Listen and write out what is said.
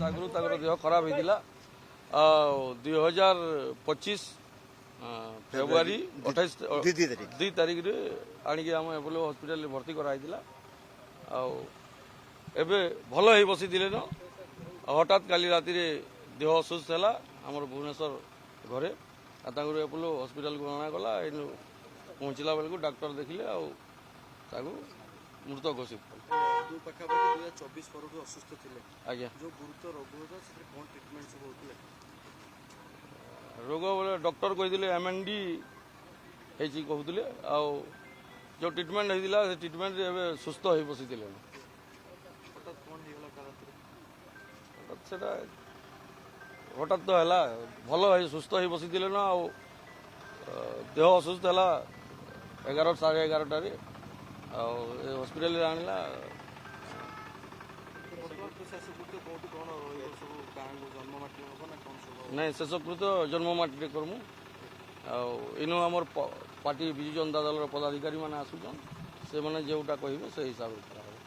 आगु देह खराब होता 2025 फेब्रुआरी 28 2 तारीख आणिक आम एपोलो हॉस्पिटल भर्ती कराई एबे भल हो बसी न हठात काली राति देह असुस्थ है आमर भुवनेश्वर घरे एपोलो हॉस्पिटल को अणागला पहुँचला बेलू डाक्टर देखिले मृत घोषित पाखापाखि 2024 पर असुस्थ थे आज्ञा जो गुरुतर रोग कौन ट्रिटमेंट सब होते रोग बोले डॉक्टर कही एमएनडी कहते जो ट्रिटमेंट होता है ट्रिटमेंट सुस्थ हो बसी हठात कौन से हठात तो है भल सुस्थ हो बसी न देह असुस्थ है 11 साढ़े 11टारे हॉस्पिटल आणला नहीं शेषकृत जन्ममाटी करमु इनु आमर पार्टी विजु जनता दल पदाधिकारी मैंने आसुचन से मैंने जोटा कहे से हिसाब से